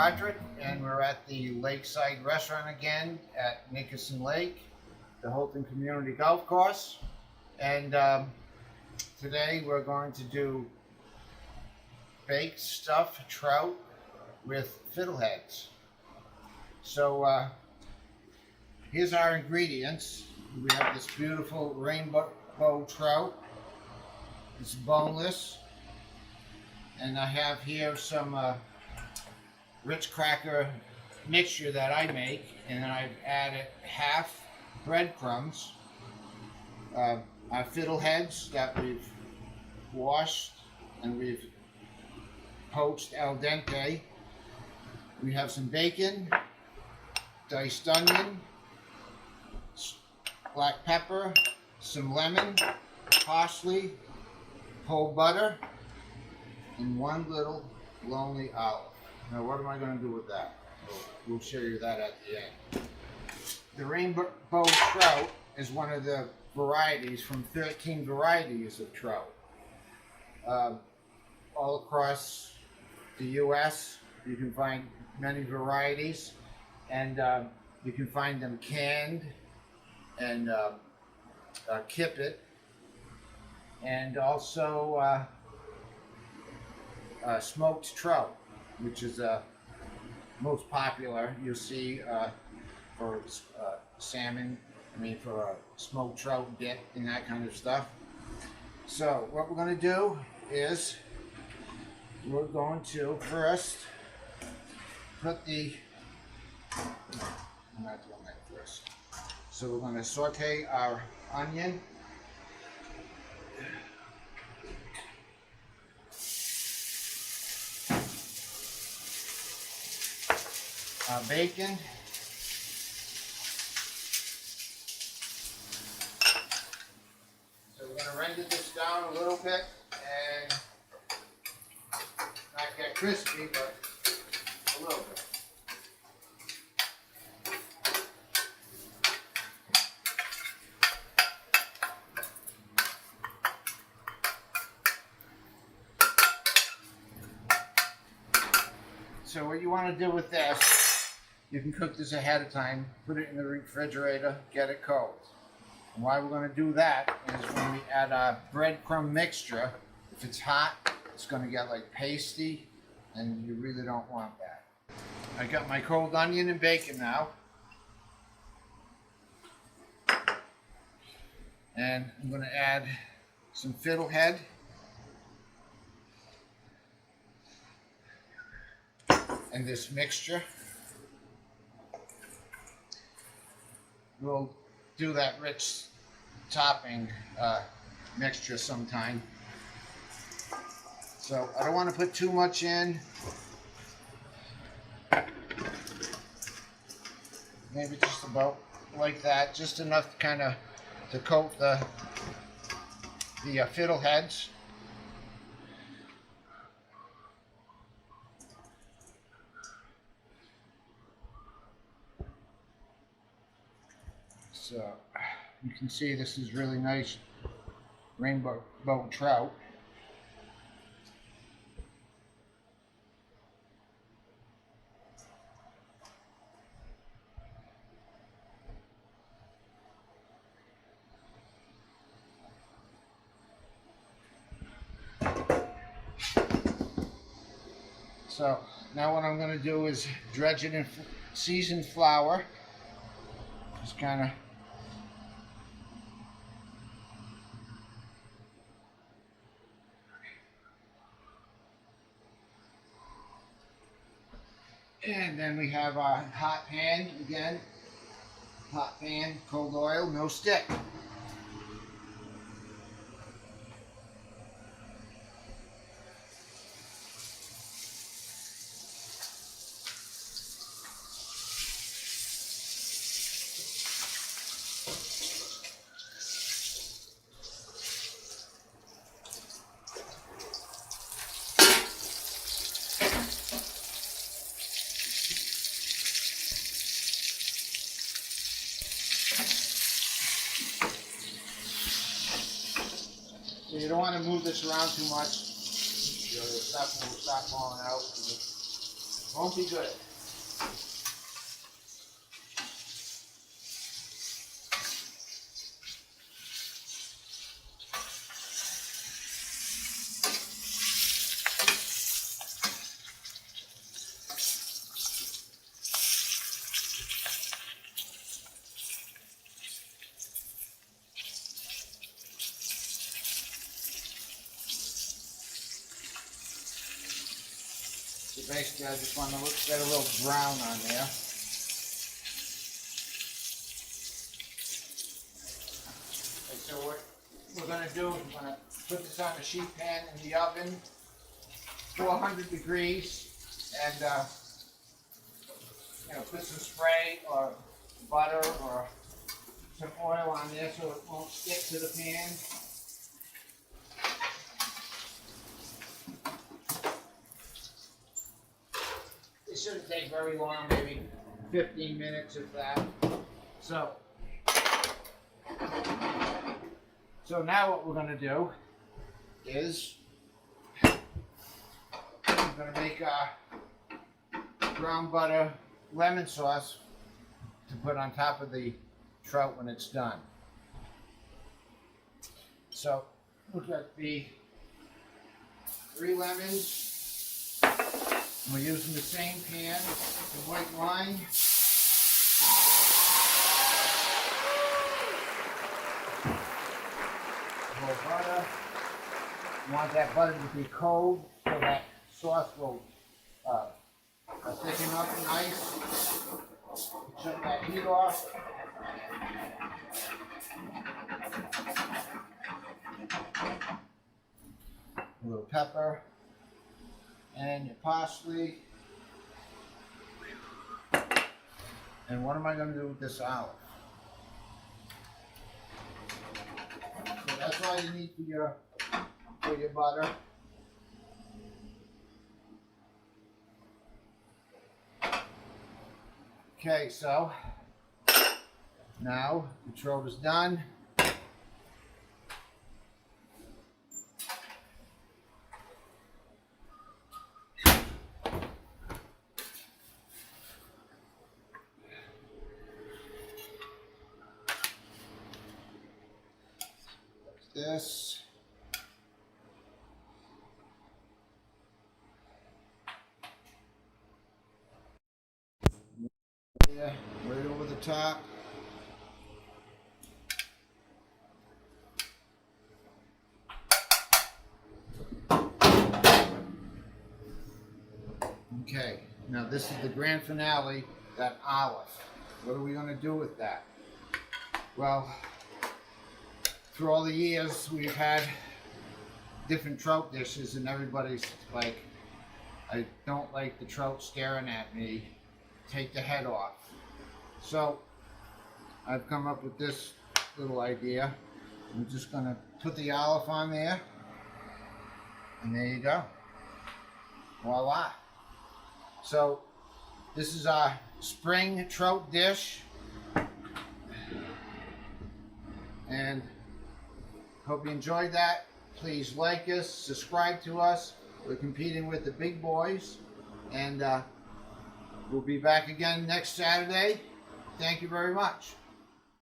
Roderick, and we're at the Lakeside Restaurant again at Nickerson Lake, the Houlton Community Golf Course. And today we're going to do baked stuffed trout with fiddleheads. So here's our ingredients. We have this beautiful rainbow trout. It's boneless. And I have here some Ritz cracker mixture that I make, and then I've added half breadcrumbs, our fiddleheads that we've washed and we've poached al dente. We have some bacon, diced onion, black pepper, some lemon, parsley, whole butter, and one little lonely olive. Now, what am I going to do with that? We'll show you that at the end. The rainbow trout is one of the varieties from 13 varieties of trout. All across the U.S., you can find many varieties, and you can find them canned and kippet, and also smoked trout, which is most popular. You'll see for salmon, for a smoked trout dip and that kind of stuff. So what we're going to do is we're going to first put the, I'm not doing that first. So we're going to saute our onion. Our bacon. So we're going to render this down a little bit and not get crispy, but a little bit. So what you want to do with this, you can cook this ahead of time, put it in the refrigerator, get it cold. And why we're going to do that is when we add our breadcrumb mixture, if it's hot, it's going to get like pasty, and you really don't want that. I got my cold onion and bacon now. And I'm going to add some fiddlehead. And this mixture. We'll do that rich topping mixture sometime. So I don't want to put too much in. Maybe just about like that, just enough to kind of to coat the fiddleheads. So you can see this is really nice rainbow trout. So now what I'm going to do is dredge it in seasoned flour. Just kind of and then we have our hot pan again. Hot pan, cold oil, no stick. So you don't want to move this around too much. Stuff will start falling out. Won't be good. So basically, I just want to get a little brown on there. Okay, so what we're going to do is we're going to put this on a sheet pan in the oven, 400 degrees, and put some spray or butter or some oil on there so it won't stick to the pan. It shouldn't take very long, maybe 15 minutes if that. So now what we're going to do is we're going to make a brown butter lemon sauce to put on top of the trout when it's done. So we've got the 3 lemons. We're using the same pan, the white wine. More butter. You want that butter to be cold so that sauce will thicken up nice. Shut that heat off. A little pepper. And your parsley. And what am I going to do with this olive? So that's all you need for your butter. Okay, so now the trout is done. This. Yeah, right over the top. Okay, now this is the grand finale, that olive. What are we going to do with that? Well, through all the years, we've had different trout dishes, and everybody's like, I don't like the trout staring at me, take the head off. So I've come up with this little idea. I'm just going to put the olive on there, and there you go. Voila. So this is our spring trout dish, and hope you enjoyed that. Please like us, subscribe to us. We're competing with the big boys, and we'll be back again next Saturday. Thank you very much.